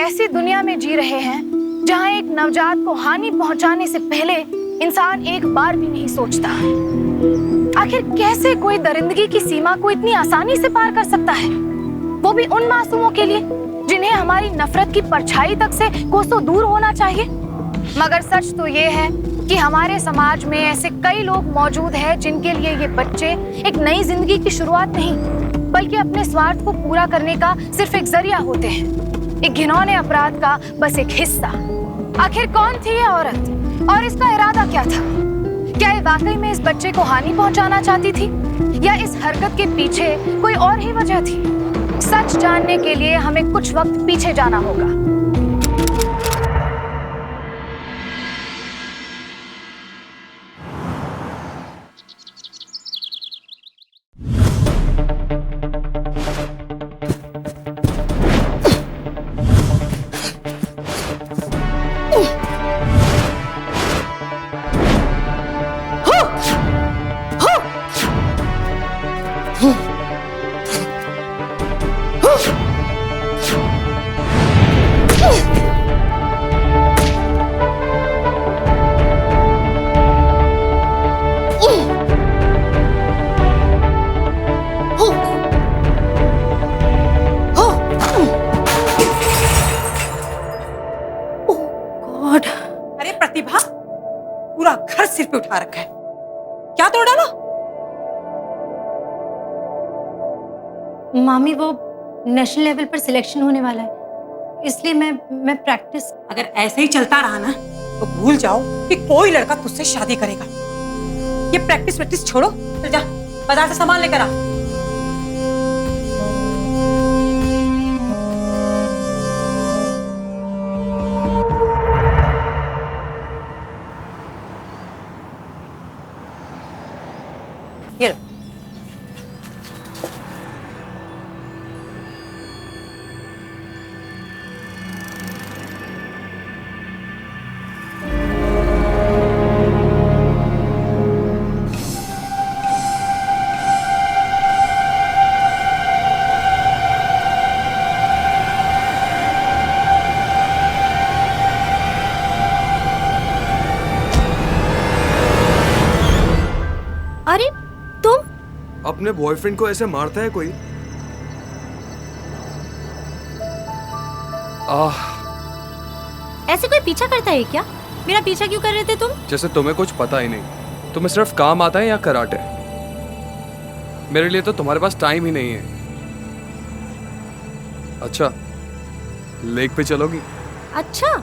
ऐसी दुनिया में जी रहे हैं जहां एक नवजात को हानि पहुंचाने से पहले इंसान एक बार भी नहीं सोचता। आखिर कैसे कोई दरिंदगी की सीमा को इतनी आसानी से पार कर सकता है, वो भी उन मासूमों के लिए जिन्हें हमारी नफरत की परछाई तक से कोसों दूर होना चाहिए। मगर सच तो ये है कि हमारे समाज में ऐसे कई लोग मौजूद हैं जिनके लिए ये बच्चे एक नई जिंदगी की शुरुआत नहीं बल्कि अपने स्वार्थ को पूरा करने का सिर्फ एक जरिया होते हैं, एक घिनौने अपराध का बस एक हिस्सा। आखिर कौन थी ये औरत और इसका इरादा क्या था? क्या ये वाकई में इस बच्चे को हानि पहुंचाना चाहती थी या इस हरकत के पीछे कोई और ही वजह थी? सच जानने के लिए हमें कुछ वक्त पीछे जाना होगा। अरे प्रतिभा, पूरा घर सिर पे उठा रखा है, क्या तोड़ डाला? मामी वो नेशनल लेवल पर सिलेक्शन होने वाला है, इसलिए मैं प्रैक्टिस। अगर ऐसे ही चलता रहा ना तो भूल जाओ कि कोई लड़का तुझसे शादी करेगा। ये प्रैक्टिस छोड़ो, चल जा बाजार से सामान लेकर आ। ये लो। अरे तुम अपने बॉयफ्रेंड को ऐसे मारता है कोई? ऐसे कोई पीछा करता है क्या? मेरा पीछा क्यों कर रहे थे तुम? जैसे तुम्हें कुछ पता ही नहीं। तुम्हें सिर्फ काम आता है या कराटे? मेरे लिए तो तुम्हारे पास टाइम ही नहीं है। अच्छा, लेक पे चलोगी? अच्छा,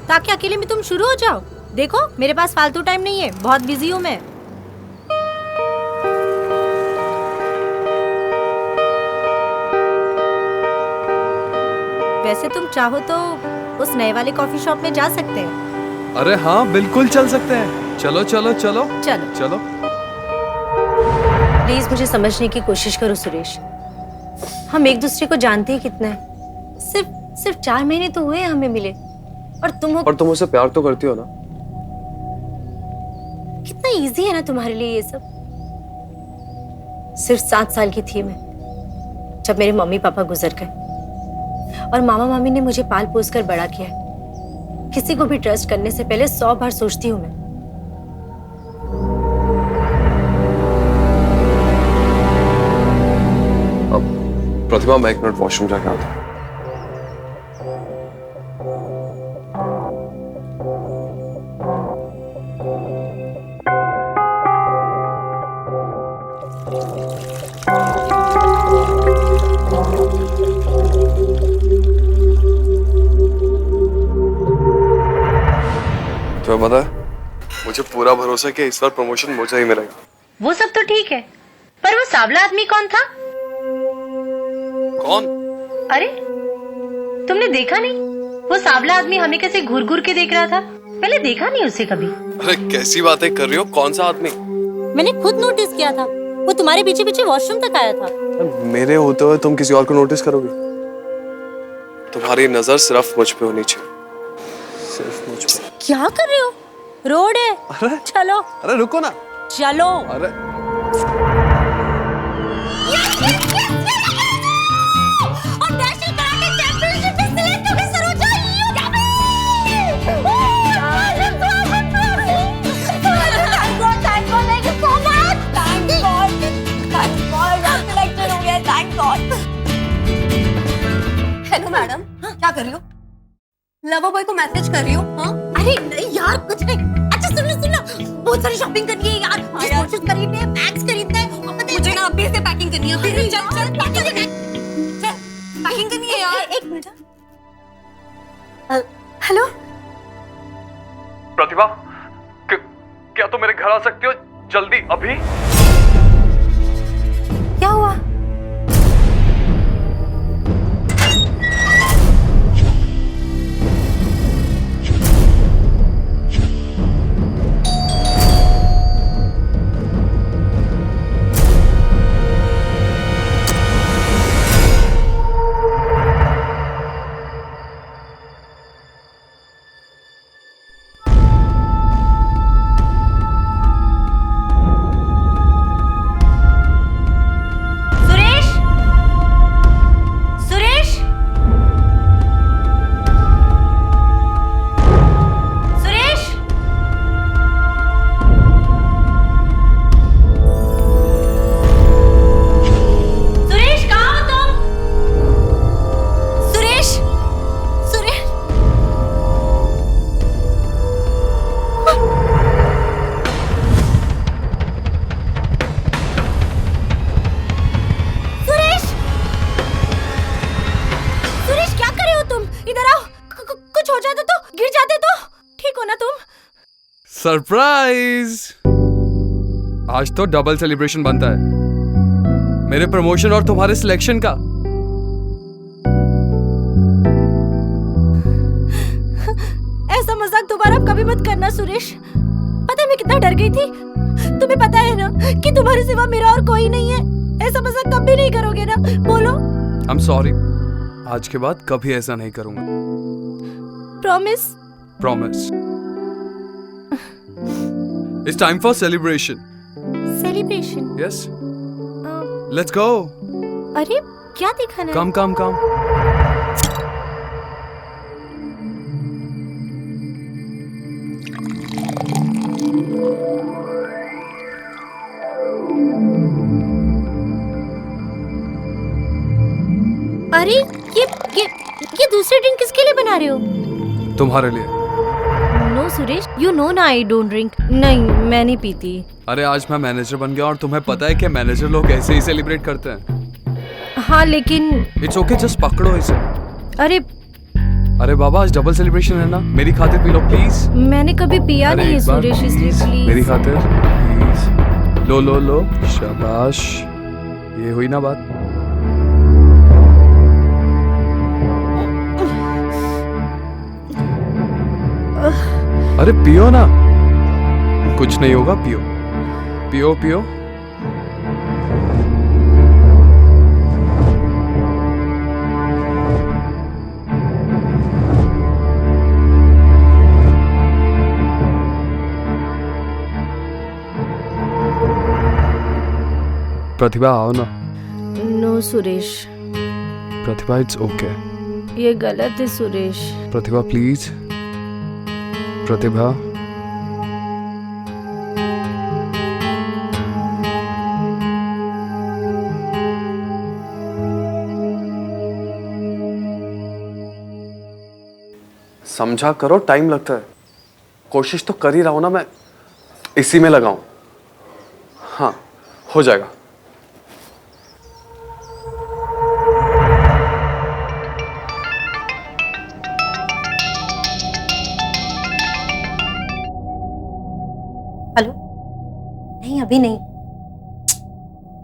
ताकि अकेले में तुम शुरू हो जाओ। देखो मेरे पास फालतू टाइम नहीं है, बहुत बिजी हूँ मैं। वैसे तुम चाहो तो उस नए वाले कॉफी शॉप में जा सकते हैं। अरे हाँ, बिल्कुल चल सकते हैं। चलो चलो चलो चलो चलो। प्लीज मुझे समझने की कोशिश करो सुरेश, हम एक दूसरे को जानते ही कितना है। सिर्फ 4 महीने तो हुए हमें मिले, और तुम उसे प्यार तो करती हो ना? कितना इजी है ना तुम्हारे लिए ये सब। सिर्फ 7 साल की थी मैं जब मेरे मम्मी पापा गुजर गए, और मामा मामी ने मुझे पाल पोस कर बड़ा किया। किसी को भी ट्रस्ट करने से पहले 100 बार सोचती हूँ मैं। अब प्रतिभा, मैं 1 मिनट वॉशरूम जाके आता हूँ। तुम्हें पता है, मुझे पूरा भरोसा है कि इस बार प्रमोशन मुझे ही मिलेगा। वो सब तो ठीक है, पर वो सांवला आदमी कौन था? कौन? अरे तुमने देखा नहीं? वो सांवला आदमी हमें कैसे घूर घूर के देख रहा था। पहले देखा नहीं उसे कभी। अरे कैसी बातें कर रही हो? कौन सा आदमी? मैंने खुद नोटिस किया था, वो तुम्हारे पीछे पीछे वॉशरूम तक आया था। मेरे होते हुए तुम किसी और को नोटिस करोगे? तुम्हारी नजर सिर्फ मुझ पे होनी चाहिए, सिर्फ मुझ पे। क्या कर रहे हो? रोड है। अरे चलो। अरे रुको ना। चलो। अरे और नेशनल कराटे चैंपियनशिप में सिलेक्ट हो गए सरोजा। लवर बॉय को मैसेज कर रही हो? हाँ? अरे नहीं यार, कुछ नहीं। अच्छा सुनो, बहुत सारी शॉपिंग करनी है यार। वॉचेस खरीदने हैं, बैग्स खरीदने हैं, और पता है मुझे ना अभी से पैकिंग करनी है। चल पैकिंग करनी है यार। एक मिनट। हेलो प्रतिभा, क्या तुम मेरे घर आ सकती हो जल्दी अभी? क्या हुआ? सरप्राइज! आज तो डबल सेलिब्रेशन बनता है, मेरे प्रमोशन और तुम्हारे सिलेक्शन का। ऐसा मजाक दोबारा कभी मत करना सुरेश। पता है मैं कितना डर गई थी। तुम्हें पता है ना कि तुम्हारे सिवा मेरा और कोई नहीं है। ऐसा मजाक कभी नहीं करोगे ना? बोलो। आई एम सॉरी, आज के बाद कभी ऐसा नहीं करूंगा। Promise? Promise. It's time for celebration. Celebration? Yes. Let's go. अरे क्या दिखाना है? Come. अरे ये दूसरे ड्रिंक किसके लिए बना रहे हो? तुम्हारे लिए। नो सुरेश, यू नो ना आई डोंट ड्रिंक। नहीं, मैं नहीं पीती। अरे आज मैं मैनेजर बन गया और तुम्हें पता है कि मैनेजर लोग ऐसे ही सेलिब्रेट करते हैं। हाँ लेकिन इट्स ओके, जस्ट पकड़ो इसे। अरे बाबा, आज डबल सेलिब्रेशन है ना, मेरी खातिर पी लो प्लीज। मैंने कभी पिया नहीं है सुरेश, इसलिए प्लीज मेरी खातिर प्लीज। लो शाबाश, ये हुई ना बात। अरे पियो ना, कुछ नहीं होगा, पियो। प्रतिभा आओ ना। No Suresh, Pratibha it's okay. ये गलत है सुरेश। प्रतिभा प्लीज, प्रतिभा। समझा करो, टाइम लगता है। कोशिश तो कर ही रहा हूं ना मैं, इसी में लगाऊं। हाँ, हो जाएगा। हेलो? नहीं, अभी नहीं।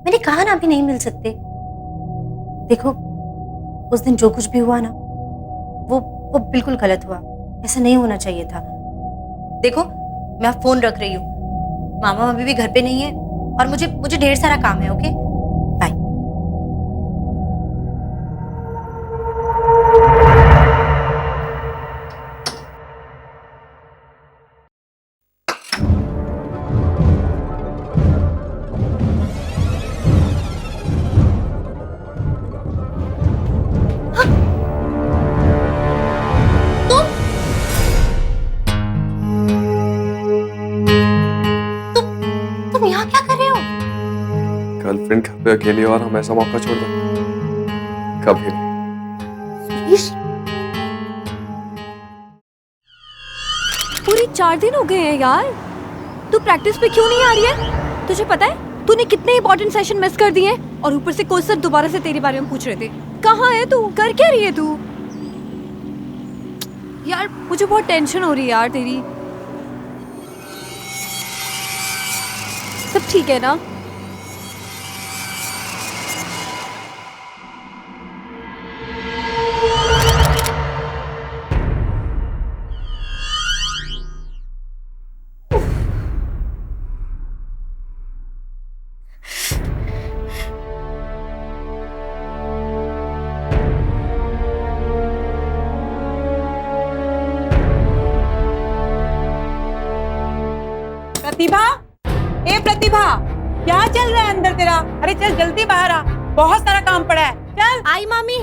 मैंने कहा ना अभी नहीं मिल सकते। देखो, उस दिन जो कुछ भी हुआ ना, वो बिल्कुल गलत हुआ। ऐसा नहीं होना चाहिए था। देखो, मैं अब फोन रख रही हूँ। मामा अभी भी घर पे नहीं है और मुझे ढेर सारा काम है। Okay, bye. तुम यहाँ क्या कर रहे हो? गर्लफ्रेंड घर पे अकेली और हम ऐसा मौका छोड़ दें? कभी नहीं। सुरेश, पूरी 4 दिन हो गए हैं यार। तू प्रैक्टिस पे क्यों नहीं आ रही है? तुझे पता है तूने कितने इंपॉर्टेंट सेशन मिस कर दिए और ऊपर से कोच सर दोबारा से तेरे बारे में पूछ रहे थे। कहाँ है तू? कर क्या रही है तू? यार मुझे बहुत टेंशन हो रही है यार तेरी। सब ठीक है ना? प्रतिभा, ए प्रतिभा, क्या चल रहा है अंदर तेरा? अरे चल जल्दी बाहर आ, बहुत सारा काम पड़ा है। चल। आई मामी।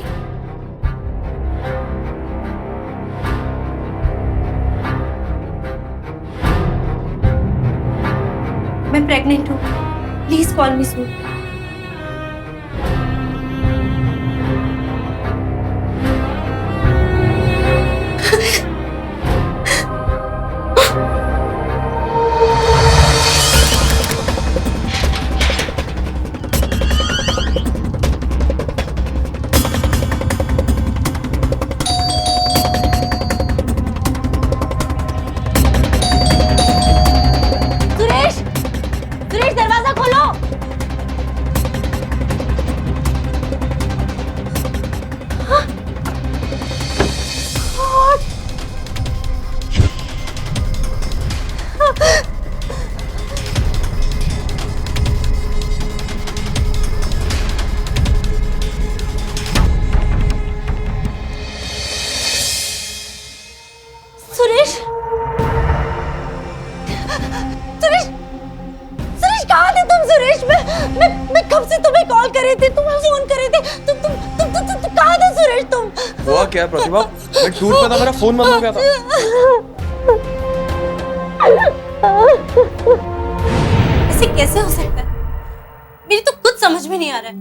मैं प्रेग्नेंट हूँ, प्लीज कॉल मी सून। सुरेश दरवाजा खोलो। सुरेश, सुरेश, सुरेश कहाँ थे तुम? सुरेश, मैं कब से तुम्हें कॉल कर रही थी, तुम्हें फोन कर रही थी, तुम कहाँ थे सुरेश? तुम हुआ क्या प्रतिभा? मैं टूर पे था, मेरा फोन बंद हो गया था। ऐसे कैसे हो सकता है? मेरी तो कुछ समझ में नहीं आ रहा है।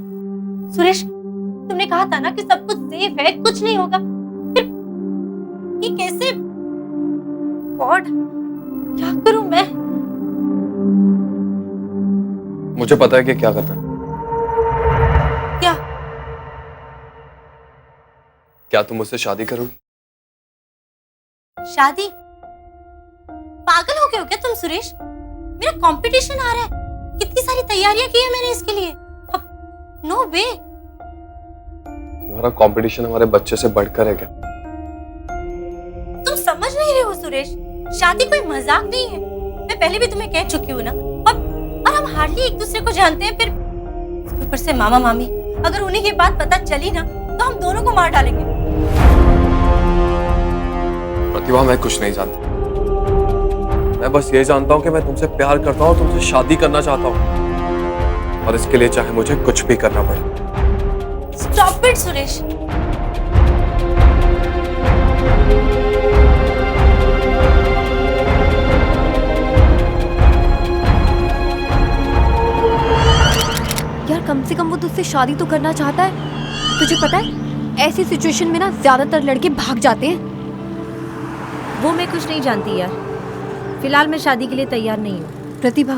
सुरेश, तुमने कहा था ना कि सब कुछ सेफ है, कुछ नहीं होगा, फिर ये कैसे? गॉड, क्या करूं मैं? मुझे पता है कि क्या करना है। क्या? क्या तुम मुझसे शादी करोगी? शादी? पागल हो गए हो क्या तुम सुरेश? मेरा कंपटीशन आ रहा है, कितनी सारी तैयारियां की है मैंने इसके लिए। अब नो वे। तुम्हारा कंपटीशन हमारे बच्चे से बढ़कर है क्या? तुम समझ नहीं रहे हो सुरेश, शादी कोई मजाक नहीं है। मैं पहले भी तुम्हें कह चुकी हूँ ना। और हम हार्डली एक दूसरे को जानते हैं, फिर ऊपर से मामा मामी, अगर उन्हें ये बात पता चली ना तो हम दोनों को मार डालेंगे। प्रतिभा, मैं कुछ नहीं जानता। मैं बस ये जानता हूँ कि मैं तुमसे प्यार करता हूँ, तुमसे शादी करना चाहता हूँ, और इसके लिए चाहे मुझे कुछ भी करना पड़े। Stop it Suresh. यार कम से कम वो तुझसे शादी तो करना चाहता है। तुझे पता है ऐसी सिचुएशन में ना ज्यादातर लड़के भाग जाते हैं। वो मैं कुछ नहीं जानती यार, फिलहाल मैं शादी के लिए तैयार नहीं हूँ। प्रतिभा,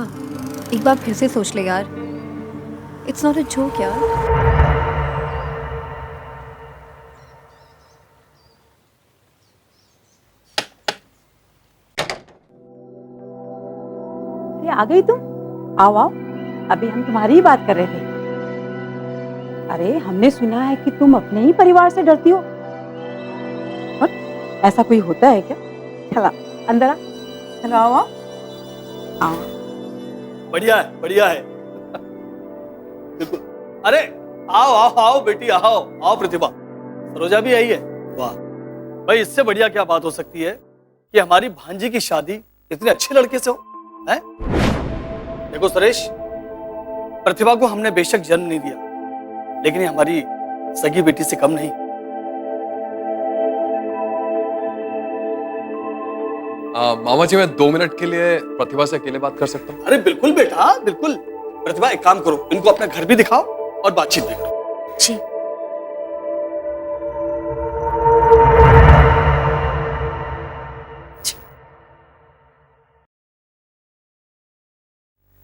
एक बार फिर से सोच ले यार, इट्स नॉट अ जोक यार। अरे आ गई तुम? आओ आओ, अभी हम तुम्हारी ही बात कर रहे थे। अरे हमने सुना है कि तुम अपने ही परिवार से डरती हो। और ऐसा कोई होता है क्या? चला अंदर आ। चलो आओ आओ आओ। बढ़िया है बिल्कुल। अरे आओ आओ आओ बेटी, आओ आओ प्रतिभा, सरोजा भी आई है। वाह भाई, इससे बढ़िया क्या बात हो सकती है कि हमारी भांजी की शादी इतने अच्छे लड़के से हो। है देखो सुरेश, प्रतिभा को हमने बेशक जन्म नहीं दिया, लेकिन ये हमारी सगी बेटी से कम नहीं। मामा जी, मैं 2 मिनट के लिए प्रतिभा से अकेले बात कर सकता हूँ? अरे बिल्कुल बेटा, बिल्कुल। प्रतिभा, एक काम करो, इनको अपना घर भी दिखाओ और बातचीत भी करो। जी।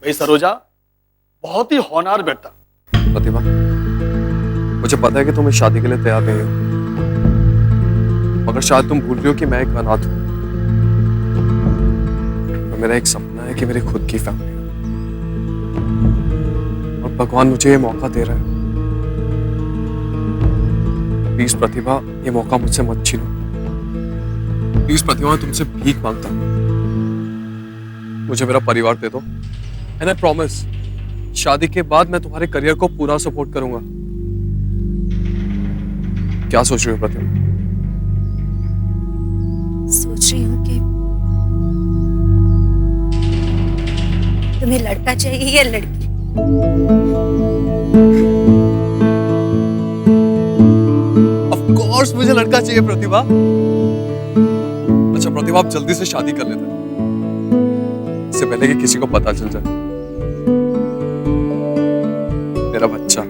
भाई सरोजा बहुत ही होनहार बेटा। प्रतिभा, मुझे पता है कि तुम इस शादी के लिए तैयार नहीं हो, मगर शायद तुम भूल रही हो कि मैं एक अनाथ हूं। और मेरा एक सपना है कि मेरी खुद की फैमिली हो, और भगवान मुझे ये मौका दे रहा है। प्लीज प्रतिभा, ये मौका मुझसे मत छीनो। प्लीज प्रतिभा, मैं तुमसे भीख मांगता हूं, मुझे मेरा परिवार दे दो। एंड आई प्रॉमिस, शादी के बाद मैं तुम्हारे करियर को पूरा सपोर्ट करूंगा। क्या सोच रही हो प्रतिभा? सोच रही हूँ कि तुम्हें लड़का चाहिए या लड़की? ऑफ कोर्स मुझे लड़का चाहिए प्रतिभा। अच्छा प्रतिभा, आप जल्दी से शादी कर लेते हैं, इससे पहले कि किसी को पता चल जाए। मेरा बच्चा।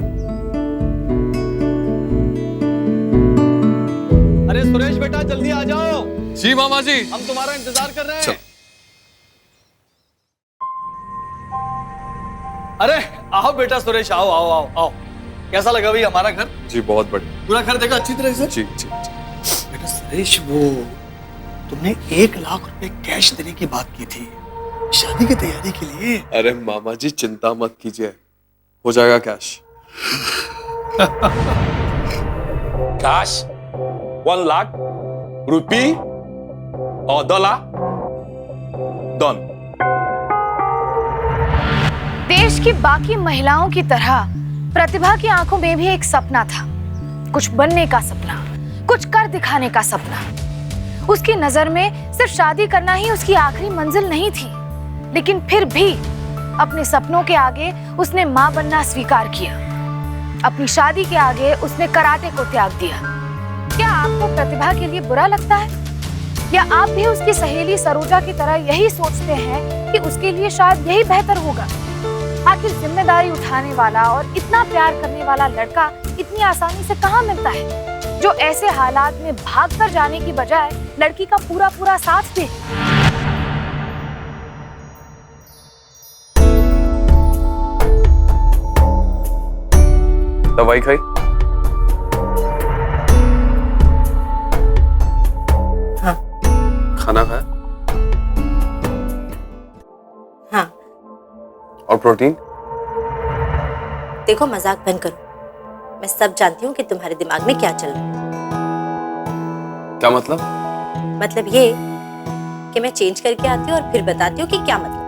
अरे सुरेश बेटा जल्दी आ जाओ, जी मामा जी। हम तुम्हारा इंतजार कर रहे हैं। चल। अरे आओ बेटा सुरेश, आओ आओ आओ आओ। कैसा लगा भाई हमारा घर? जी बहुत बढ़िया। पूरा घर देखा अच्छी तरह से? जी जी जी। बेटा सुरेश, वो तुमने 1 लाख रुपए कैश देने की बात की थी शादी की तैयारी के लिए। अरे मामा जी चिंता मत कीजिए, हो जाएगा कैश। कैश 1 लाख रुपी और $1 डन। देश की बाकी महिलाओं की तरह प्रतिभा की आंखों में भी एक सपना था, कुछ बनने का सपना, कुछ कर दिखाने का सपना। उसकी नजर में सिर्फ शादी करना ही उसकी आखिरी मंजिल नहीं थी, लेकिन फिर भी अपने सपनों के आगे उसने मां बनना स्वीकार किया। अपनी शादी के आगे उसने कराटे को त्याग दिया। क्या आपको प्रतिभा के लिए बुरा लगता है, या आप भी उसकी सहेली सरोजा की तरह यही सोचते हैं कि उसके लिए शायद यही बेहतर होगा? आखिर जिम्मेदारी उठाने वाला और इतना प्यार करने वाला लड़का इतनी आसानी से कहाँ मिलता है, जो ऐसे हालात में भागकर जाने की बजाय लड़की का पूरा पूरा साथ दे। दवाई खाई? हाँ। खाना खाया? हाँ। और प्रोटीन? देखो मजाक बंद करो, मैं सब जानती हूँ कि तुम्हारे दिमाग में क्या चल रहा है। क्या मतलब? मतलब ये कि मैं चेंज करके आती हूँ और फिर बताती हूँ कि क्या मतलब।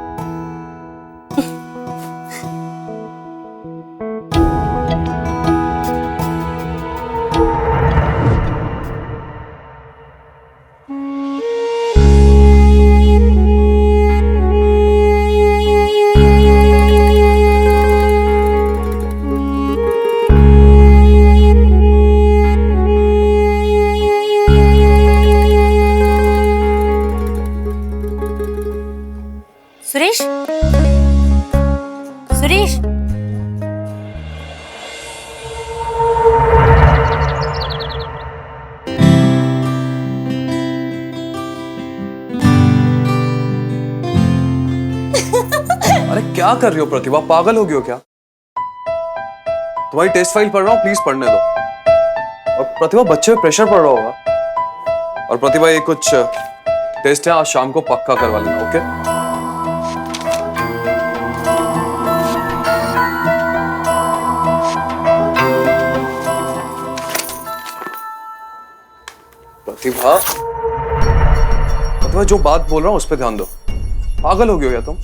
सुरेश, सुरेश, अरे क्या कर रही हो प्रतिभा, पागल हो गई हो क्या? तुम्हारी टेस्ट फाइल पढ़ रहा हूँ, प्लीज पढ़ने दो। और प्रतिभा, बच्चे पे प्रेशर पड़ रहा होगा। और प्रतिभा, ये कुछ टेस्ट है, आज शाम को पक्का करवा लेना, ओके? प्रतिभा, प्रतिभा जो बात बोल रहा हूँ उस पर ध्यान दो। पागल हो गए हो या तुम?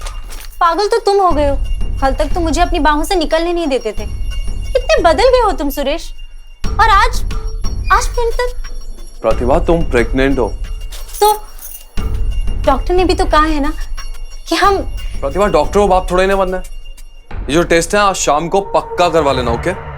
पागल तो तुम हो गए हो। कल तक तो मुझे अपनी बाहों से निकलने नहीं देते थे। कितने बदल गए हो तुम सुरेश। और आज फिर तक। प्रतिभा, तुम प्रेग्नेंट हो। तो डॉक्टर ने भी तो कहा है ना कि हम। प्रतिभा, डॉक्टर हो, बाप थोड़े ना बनना है। ये जो टेस्ट है आज शाम को पक्का करवा लेना, ओके?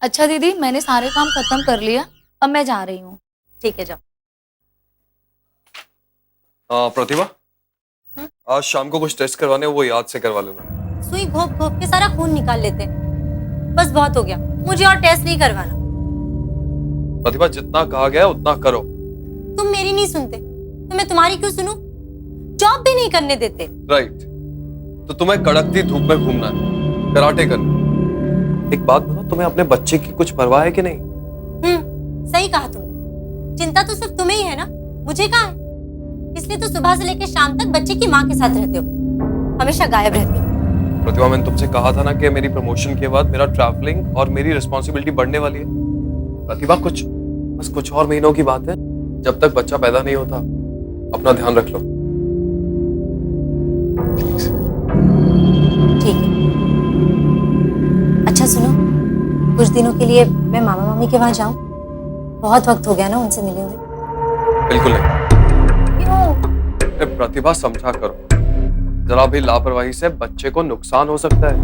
अच्छा दीदी, मैंने सारे काम खत्म कर लिया, अब मैं जा रही हूँ। ठीक है, जाओ। प्रतिभा, आज शाम को कुछ टेस्ट करवाने हैं, वो याद से करवा लेना। सुई घोप घोप के सारा खून निकाल लेते हैं। बस बहुत हो गया, मुझे और टेस्ट नहीं करवाना। प्रतिभा, जितना कहा गया है उतना करो। तुम मेरी नहीं सुनते तो मैं तुम्हारी क्यों सुनूं? जॉब भी नहीं करने देते। राइट, तो तुम्हें कड़कती धूप में घूमना है, कराटे करना। एक बात बताओ, तुम्हें अपने बच्चे की कुछ परवाह है कि नहीं? सही कहा तुमने। चिंता तो सिर्फ तुम्हें ही है ना, मुझे कहाँ है? इसलिए तो सुबह से लेकर शाम तक बच्चे की माँ के साथ रहते हो, हमेशा गायब रहते हो। प्रतिभा, मैंने तुमसे कहा था ना कि मेरी प्रमोशन के बाद मेरा ट्रैवलिंग और मेरी रिस्पॉन्सिबिलिटी बढ़ने वाली है। प्रतिभा, बस कुछ और महीनों की बात है, जब तक बच्चा पैदा नहीं होता। अपना ध्यान रख लो। ठीक है। अच्छा सुनो, कुछ दिनों के लिए मैं मामा मामी के वहां जाऊं? बहुत वक्त हो गया ना उनसे मिले हुए। बिल्कुल नहीं। क्यों? प्रतिभा, समझा करो, जरा भी लापरवाही से बच्चे को नुकसान हो सकता है।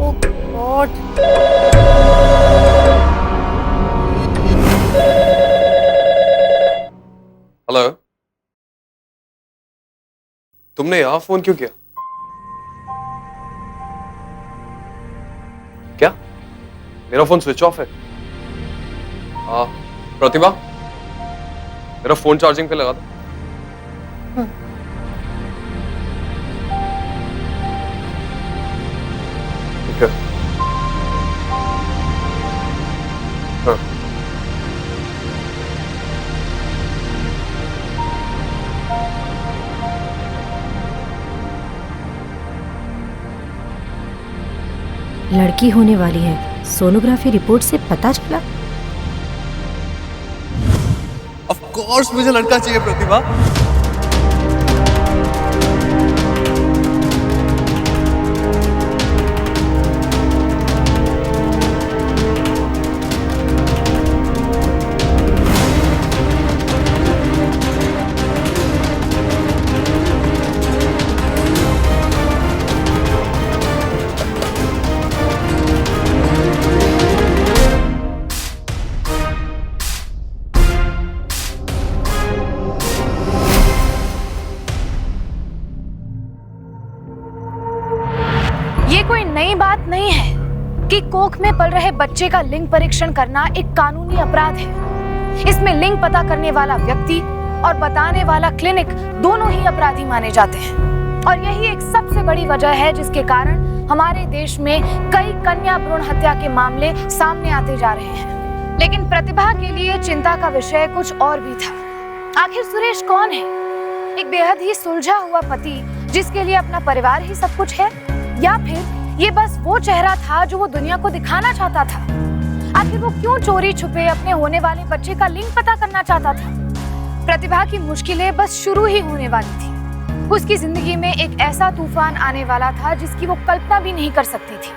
ओह गॉड। हेलो, तुमने यहाँ फोन क्यों किया? क्या मेरा फोन स्विच ऑफ है? हाँ प्रतिभा, मेरा फोन चार्जिंग पे लगा दो। ठीक है। हाँ। लड़की होने वाली है, सोनोग्राफी रिपोर्ट से पता चला। ऑफ कोर्स मुझे लड़का चाहिए प्रतिभा। ये कोई नई बात नहीं है कि कोख में पल रहे बच्चे का लिंग परीक्षण करना एक कानूनी अपराध है। इसमें लिंग पता करने वाला व्यक्ति और बताने वाला क्लिनिक दोनों ही अपराधी माने जाते हैं, और यही एक सबसे बड़ी वजह है जिसके कारण हमारे देश में कई कन्या भ्रूण हत्या के मामले सामने आते जा रहे हैं। लेकिन प्रतिभा के लिए चिंता का विषय कुछ और भी था। आखिर सुरेश कौन है? एक बेहद ही सुलझा हुआ पति जिसके लिए अपना परिवार ही सब कुछ है, या फिर ये बस वो चेहरा था जो वो दुनिया को दिखाना चाहता था? आखिर वो क्यों चोरी छुपे अपने होने वाले बच्चे का लिंग पता करना चाहता था? प्रतिभा की मुश्किलें बस शुरू ही होने वाली थी। उसकी जिंदगी में एक ऐसा तूफान आने वाला था जिसकी वो कल्पना भी नहीं कर सकती थी।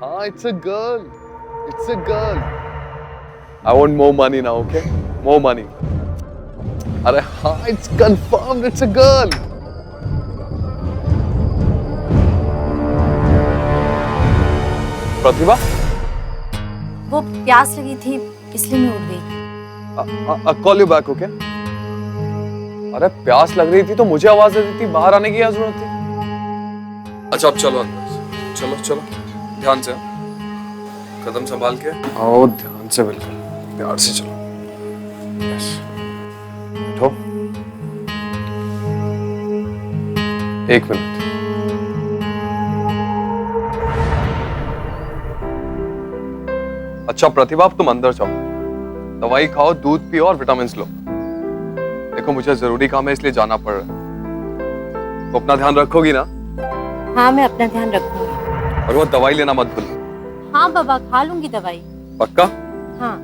हाँ, it's a girl. It's a girl. I want more money now, okay? More money. अरे हाँ, it's confirmed. It's a girl. प्रतिभा, वो प्यास लगी थी इसलिए मैं उठ गई। I'll call you back, okay? अरे प्यास लग रही थी तो मुझे आवाज दे देती, बाहर आने की क्या जरूरत थी? अच्छा अब चलो अंदर, चलो चलो, ध्यान से, कदम संभाल के आओ, ध्यान से, बिल्कुल प्यार से चलो। यस, बैठो। 1 मिनट। अच्छा प्रतिभा, अब तुम अंदर जाओ, दवाई खाओ, दूध पियो और विटामिन लो। देखो मुझे जरूरी काम है इसलिए जाना पड़ रहा है, तो अपना ध्यान रखोगी ना? हाँ मैं अपना ध्यान रखूंगी। और वो दवाई लेना मत भूलिए। हाँ बाबा, खा लूंगी दवाई। पक्का? हाँ।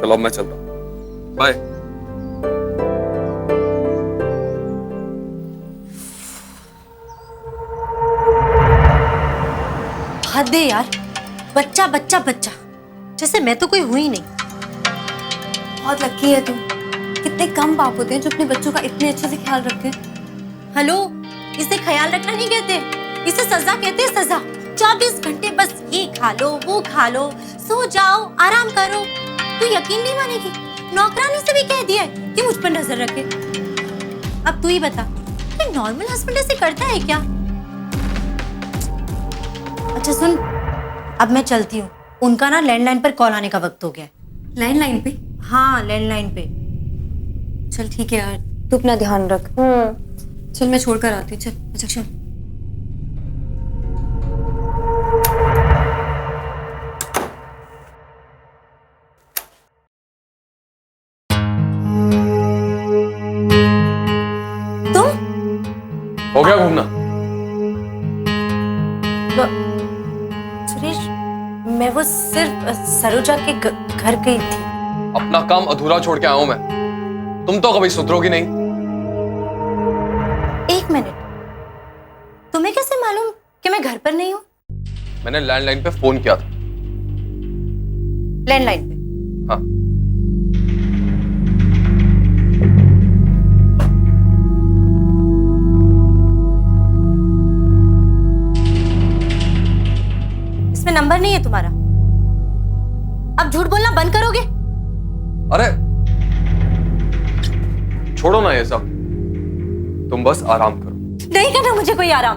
चलो अब मैं चलता हूँ। बाय। हद है यार, बच्चा बच्चा बच्चा, जैसे मैं तो कोई हुई नहीं। बहुत लकी है तुम। कितने कम बाप होते हैं जो अपने बच्चों का इतने अच्छे से ख्याल रखते हैं। हेलो, इसे ख्याल रखना नहीं कहते, इसे सजा कहते हैं, सजा। 24 घंटे बस ये खा लो, वो खा लो, सो जाओ, आराम करो। तू यकीन नहीं मानेगी, नौकरानी से भी कह दिया है कि मुझ पर नजर रखे। अब तू ही बता, कि नॉर्मल हस्बैंड ऐसे करता है क्या? अच्छा सुन, अब मैं चलती हूँ, उनका ना लैंडलाइन पर कॉल आने का वक्त हो गया है। लैंडलाइन पे? हाँ, लैंडलाइन पे। चल ठीक है यार, तू अपना ध्यान रख। चल मैं छोड़ कर आती हूँ। चल अच्छा चल। हो गया घूमना? सुरेश, मैं वो सिर्फ सरोजा के घर गई थी। अपना काम अधूरा छोड़ के आया हूं मैं। तुम तो कभी सुधरोगी नहीं। एक मिनट, तुम्हें कैसे मालूम कि मैं घर पर नहीं हूँ? मैंने लैंडलाइन पे फोन किया था। लैंडलाइन पे? हाँ। इसमें नंबर नहीं है तुम्हारा? अब झूठ बोलना बंद करोगे? अरे छोड़ो ना ये सब, तुम बस आराम करो। नहीं करना मुझे कोई आराम।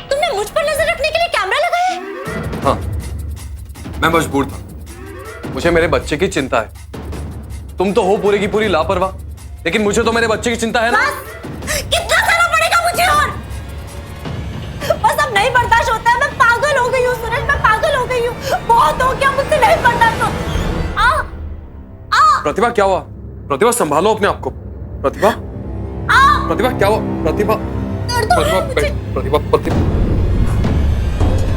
तुमने मुझ पर नजर रखने के लिए कैमरा लगाया है? हाँ, मैं मजबूर था। मुझे मेरे बच्चे की चिंता है। तुम तो हो पूरी की पूरी लापरवाह, लेकिन मुझे तो मेरे बच्चे की चिंता है ना। कितना सारा पड़ेगा मुझे और? बस अब नहीं बर्दाश्त होता है। मैं पागल हो गई हूँ सुरेश, मैं पागल हो गई हूँ। बहुत हो गया, मुझसे नहीं बर्दाश्त हो। प्रतिभा क्या हुआ? प्रतिभा संभालो अपने आप को। प्रतिभा, प्रतिभा क्या हुआ? प्रतिभा, प्रतिभा, प्रतिभा,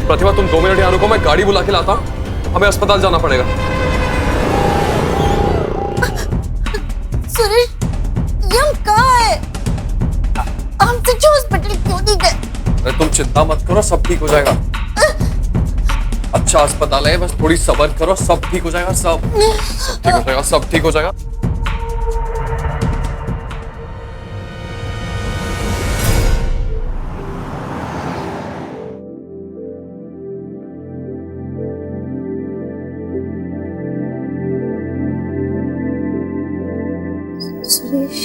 प्रतिभा तुम 2 मिनट यहाँ रुको, मैं गाड़ी बुला के लाता हूँ। हमें अस्पताल जाना पड़ेगा। सुरेश, ये हम कहाँ है? हम सच हॉस्पिटल क्यों नहीं गए? अरे तुम चिंता मत करो, सब ठीक हो जाएगा। अच्छा अस्पताल है, बस थोड़ी सब्र करो, सब ठीक हो जाएगा। सब ठीक हो जाएगा, सब ठीक हो जाएगा। सुरेश,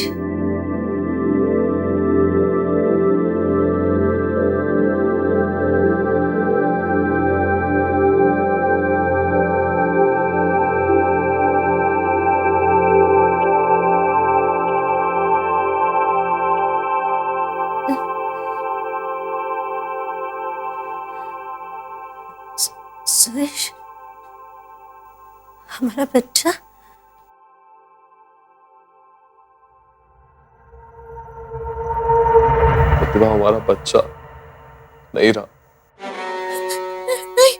सुरेश, हमारा बच्चा? प्रतिभा हमारा बच्चा नहीं रहा। नहीं,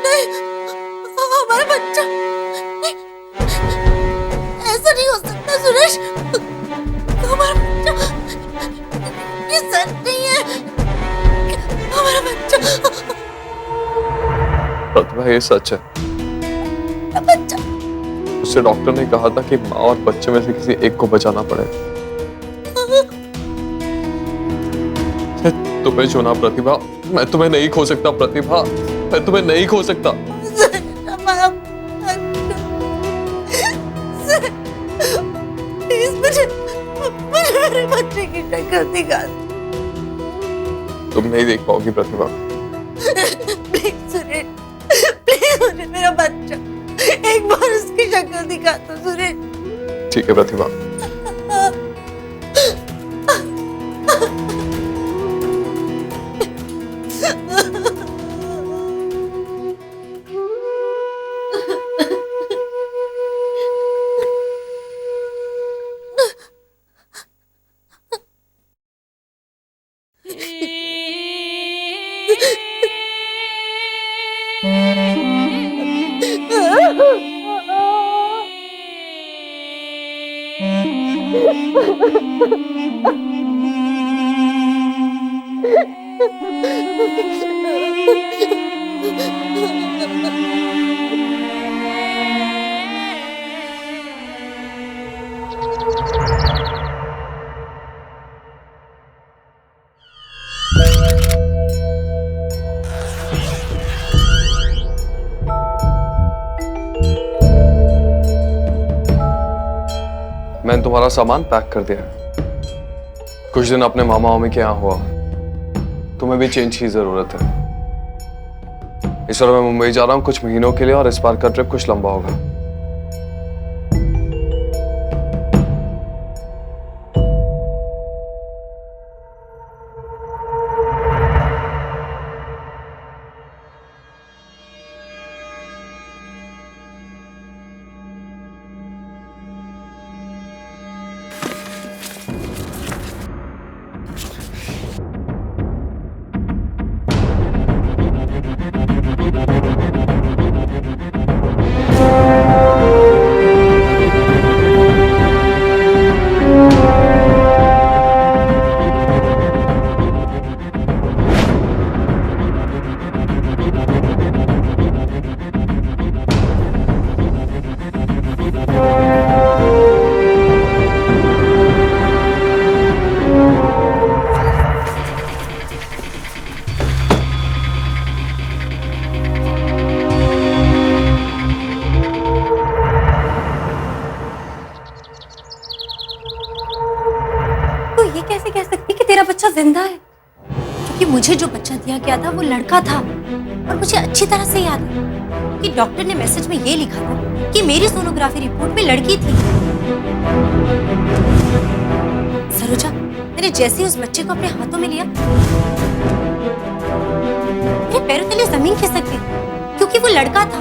नहीं, हमारा बच्चा नहीं, ऐसा नहीं हो सकता सुरेश। हमारा बच्चा, ये सच नहीं है। हमारा बच्चा, प्रतिभा ये सच है। बच्चा। उससे डॉक्टर ने कहा था कि माँ और बच्चे में से किसी एक को बचाना पड़ेगा। तुम्हें चुना प्रतिभा, मैं तुम्हें नहीं खो सकता। प्रतिभा, मैं तुम्हें नहीं खो सकता। मुझे मेरे बच्चे की शक्ल दिखा। तुम नहीं देख पाओगी प्रतिभा। प्लीज सुरेश, प्लीज मुझे मेरा बच्चा एक बार उसकी शक्ल दिखा दो सुरेश। ठीक है प्रतिभा। मैंने तुम्हारा सामान पैक कर दिया है। कुछ दिन अपने मामा मामी के यहाँ हुआ, तुम्हें भी चेंज की जरूरत है। इस बार मैं मुंबई जा रहा हूँ कुछ महीनों के लिए, और इस बार का ट्रिप कुछ लंबा होगा। कैसे कह सकती कि तेरा बच्चा जिंदा है? क्योंकि मुझे जो बच्चा दिया गया था वो लड़का था, और मुझे अच्छी तरह से याद है कि डॉक्टर ने मैसेज में ये लिखा था कि मेरी सोनोग्राफी रिपोर्ट में लड़की थी। सरोजा, मैंने जैसे ही उस बच्चे को अपने हाथों में लिया, मेरे पैरों तले जमीन खिसक गई, क्योंकि वो लड़का था।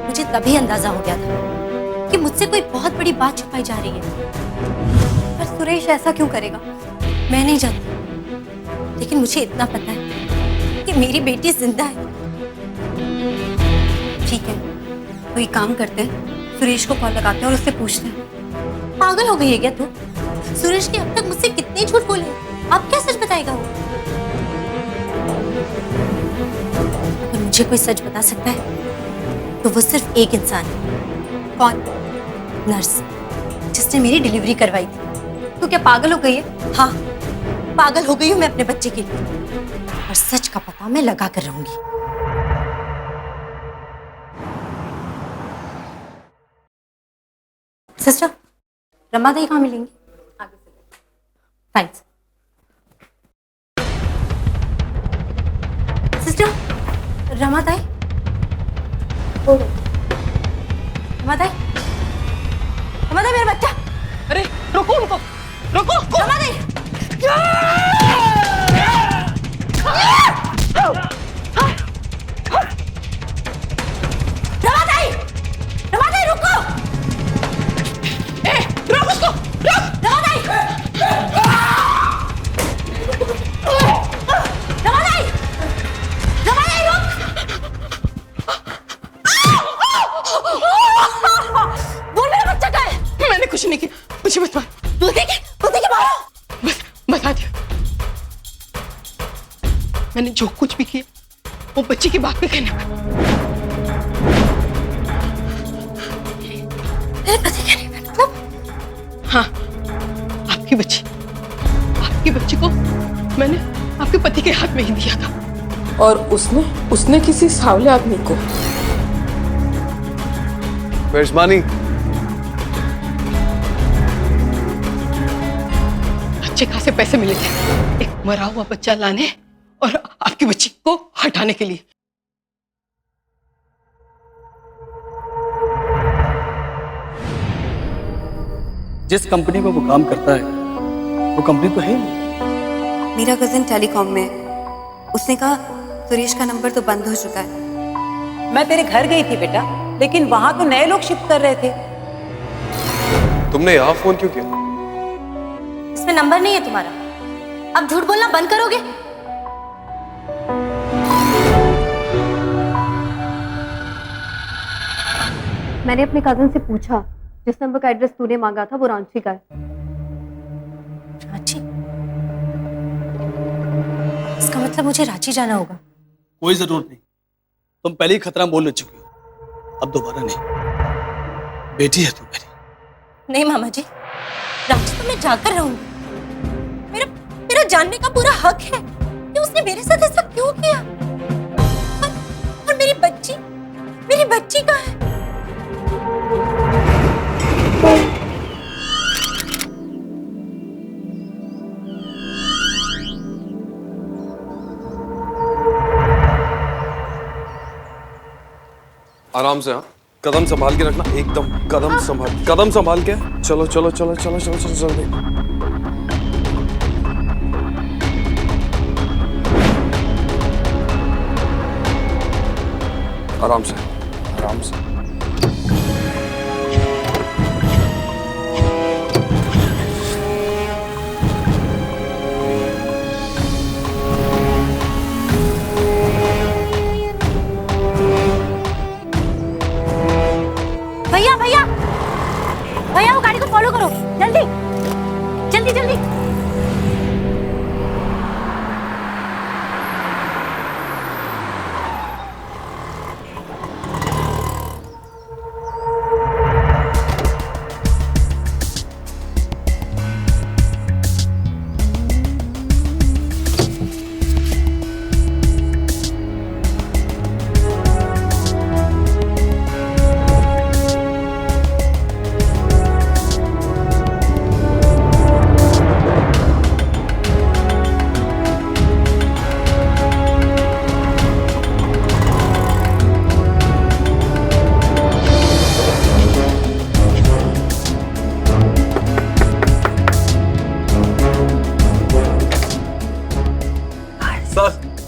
मुझे तभी अंदाजा हो गया था कि मुझसे कोई बहुत बड़ी बात छुपाई जा रही है। पर सुरेश ऐसा क्यों करेगा, मैं नहीं जानती, लेकिन मुझे इतना पता है कि मेरी बेटी जिंदा है। ठीक है, कोई काम करते हैं, सुरेश को कॉल लगाते हैं और उससे पूछते हैं। पागल हो गई है क्या तू? सुरेश ने अब तक मुझसे कितने झूठ बोले, अब क्या सच बताएगा वो? अगर मुझे कोई सच बता सकता है तो वो सिर्फ एक इंसान है। कौन? नर्स, जिसने मेरी डिलीवरी करवाई थी। तू क्या पागल हो गई है? हाँ, पागल हो गई हूँ मैं अपने बच्चे के लिए, और सच का पता मैं लगा कर रहूंगी। सिस्टर, रमा दी कहाँ मिलेंगी? आगे से। थैंक्स। सिस्टर, रमा ताई? रमा ताई? रमा ताई, मेरा बच्चा! अरे रुको रुको रुको! रमा ताई! रमा ताई! रमा ताई, रुको! रोक उसको! रोक! रमा ताई! रमा ताई! रमा ताई, रुक! बोल, मेरा बच्चा कहाँ है? मैंने कुछ नहीं किया, मुझे बता। बुद्धि के मारो! बस बता दिया, मैंने जो कुछ भी किया वो बच्चे की बात पे कहने पर। मेरे पति कहने का मतलब? हाँ, आपकी बच्ची को मैंने आपके पति के हाथ में ही दिया था, और उसने किसी सावले आदमी को। मेजबानी, अच्छे खासे पैसे मिले थे एक मरा हुआ बच्चा लाने और आपकी बच्ची को हटाने के लिए। जिस कंपनी में वो काम करता है वो कंपनी तो है ही। मेरा कजिन टेलीकॉम में है। उसने कहा सुरेश का नंबर तो बंद हो चुका है। मैं तेरे घर गई थी बेटा, लेकिन वहां तो नए लोग शिफ्ट कर रहे थे। तुमने यहाँ फोन क्यों किया? इसमें नंबर नहीं है तुम्हारा। अब झूठ बोलना बंद करोगे? मैंने अपने कजन से पूछा जिस नंबर का एड्रेस तूने मांगा था वो रांची का है। रांची? इसका मतलब मुझे रांची जाना होगा। कोई जरूरत नहीं, तुम पहले ही खतरा मोल ले चुकी हो, अब दोबारा नहीं। बेटी है तू मेरी। नहीं मामा जी, रांची तो मैं जाकर रहूंगी। मेरा जानने का पूरा हक है कि उसने मेरे साथ ऐसा क्यों किया। और मेरी बच्ची कहाँ है? आराम से, हाँ, कदम संभाल के रखना, एकदम कदम संभाल के। चलो चलो चलो चलो चलो चलो जल्दी। आराम से, आराम से। भैया वो गाड़ी को फॉलो करो, जल्दी जल्दी जल्दी।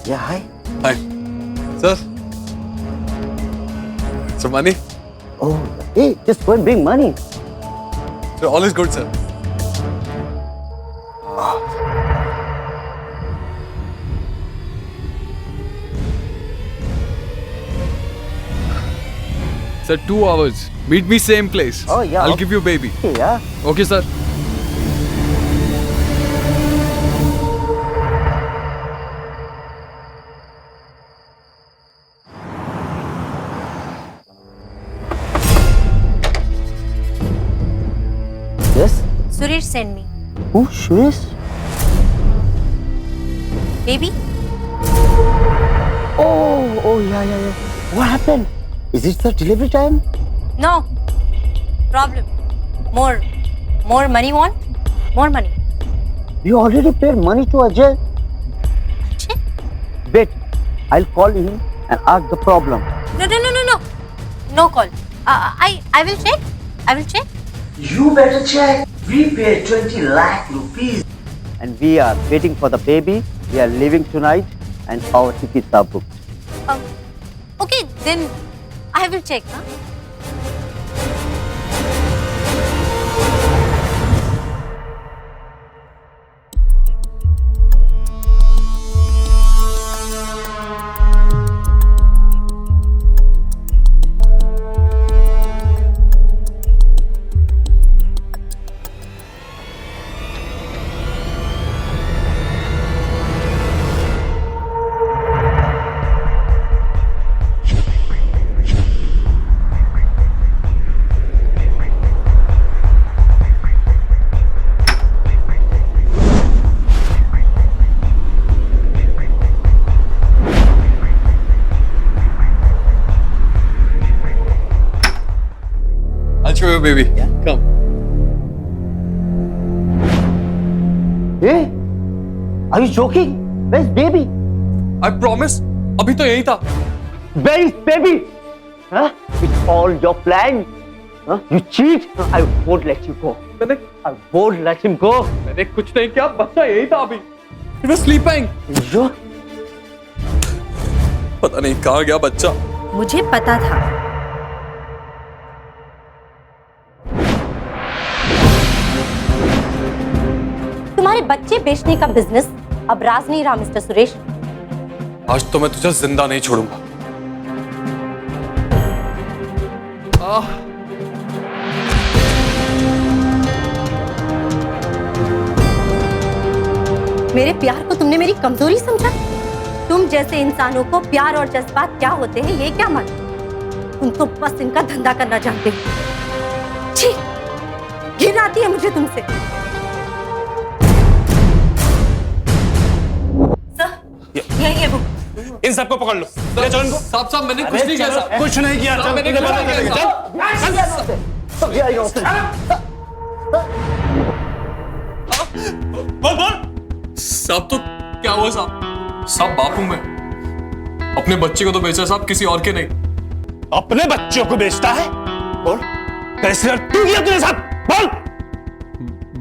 Yeah, hi. Hi. Sir. Some money? Oh, hey, just go and bring money. So all is good, sir. Sir, 2 hours. Meet me same place. Oh, yeah. I'll give you baby. Yeah. Okay, sir. Yes? Suresh sent me. Who? Suresh? Baby? Oh, yeah. What happened? Is it the delivery time? No. Problem. More money want? More money. You already paid money to Ajay. Wait, I'll call him and ask the problem. No. No call. I will check. You better check. We paid 20 lakh rupees. And we are waiting for the baby. We are leaving tonight and our tickets are booked. Okay, then I will check. Huh? I'll show you, baby. Yeah. Come. Hey, are you joking? Where's baby? I promise. अभी तो यही था. Where is baby? Huh? It's all your plan. Huh? You cheat. I won't let you go. I won't let him go. मैंने कुछ नहीं किया. बच्चा यही था अभी. He was sleeping. You? पता नहीं कहाँ गया बच्चा. मुझे पता था. तुम्हारे बच्चे बेचने का बिजनेस अब राज नहीं रहा मिस्टर सुरेश. आज तो मैं तुझे जिंदा नहीं छोड़ूंगा. मेरे प्यार को तुमने मेरी कमजोरी समझा? तुम जैसे इंसानों को प्यार और जज्बात क्या होते हैं ये क्या मालूम? तुम तो बस इनका धंधा करना जानते हो। छी, घिन आती है मुझे तुमसे। सर, यही है वो। इन सबको पकड़ लो। ले चलो इनको। साहब मैंने कुछ नहीं किया साहब। कुछ नहीं किया। चल मैंने तुझे कुछ पता नहीं चलेगा। चल बोल बोल। साहब तो क्या हुआ साहब? साहब बाप हूं मैं। अपने बच्चे को तो बेचा साहब, किसी और के नहीं। अपने बच्चों को बेचता है? बोल कैसे तू किया तूने साहब? बोल।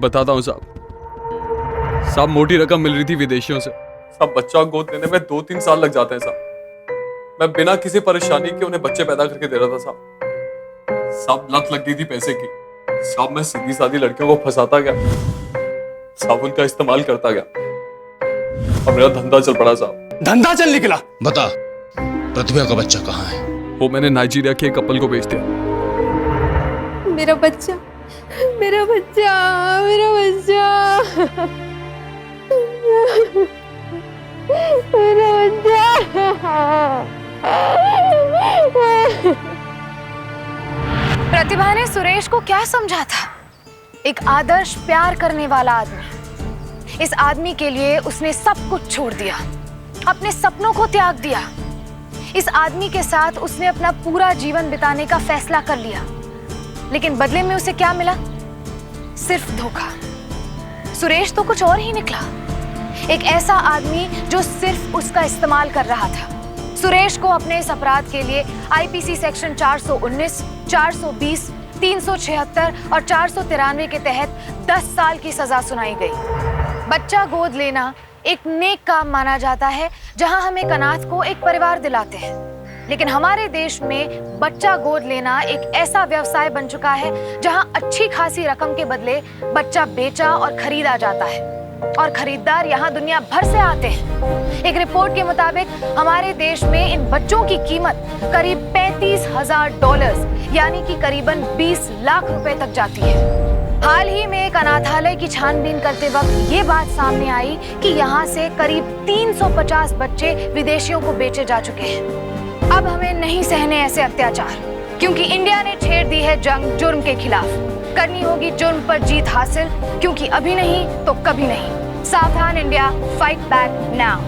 बताता हूँ साहब। साहब मोटी रकम मिल रही थी विदेशियों से। साहब बच्चा गोद लेने में 2-3 साल लग जाते हैं साहब। मैं बिना किसी परेशानी के उन्हें बच्चे पैदा करके दे रहा था साहब। साहब लत लग गई थी पैसे की। साहब मैं सीधी सादी लड़कियों को फंसाता गया। साहब उनका इस्तेमाल करता गया और मेरा धंधा चल पड़ा साहब। धंधा चल निकला? बता, प्रतिभा का बच्चा कहाँ है? वो मैंने नाइजीरिया के एक कपल को बेच दिया। मेरा बच्चा, मेरा बच्चा, मेरा बच्चा, मेरा बच्चा। प्रतिभा ने सुरेश को क्या समझा था? एक आदर्श प्यार करने वाला आदमी। इस आदमी के लिए उसने सब कुछ छोड़ दिया, अपने सपनों को त्याग दिया। इस आदमी के साथ उसने अपना पूरा जीवन बिताने का फैसला कर लिया, लेकिन बदले में उसे क्या मिला? सिर्फ धोखा। सुरेश तो कुछ और ही निकला, एक ऐसा आदमी जो सिर्फ उसका इस्तेमाल कर रहा था। सुरेश को अपने इस अपराध के लिए आईपीसी सेक्शन 419, 420, 376 और 493 के तहत 10 साल की सजा सुनाई गई। बच्चा गोद लेना एक नेक काम माना जाता है, जहां हम एक अनाथ को एक परिवार दिलाते हैं। लेकिन हमारे देश में बच्चा गोद लेना एक ऐसा व्यवसाय बन चुका है जहां अच्छी खासी रकम के बदले बच्चा बेचा और खरीदा जाता है, और खरीदार यहाँ दुनिया भर से आते हैं। एक रिपोर्ट के मुताबिक हमारे देश में इन बच्चों की कीमत करीब $35,000 यानी कि करीबन 20 लाख रुपए तक जाती है। हाल ही में एक अनाथालय की छानबीन करते वक्त ये बात सामने आई कि यहाँ से करीब 350 बच्चे विदेशियों को बेचे जा चुके हैं। अब हमें नहीं सहने ऐसे अत्याचार, क्योंकि इंडिया ने छेड़ दी है जंग जुर्म के खिलाफ। करनी होगी जुर्म पर जीत हासिल, क्योंकि अभी नहीं तो कभी नहीं। सावधान इंडिया, फाइट बैक नाउ।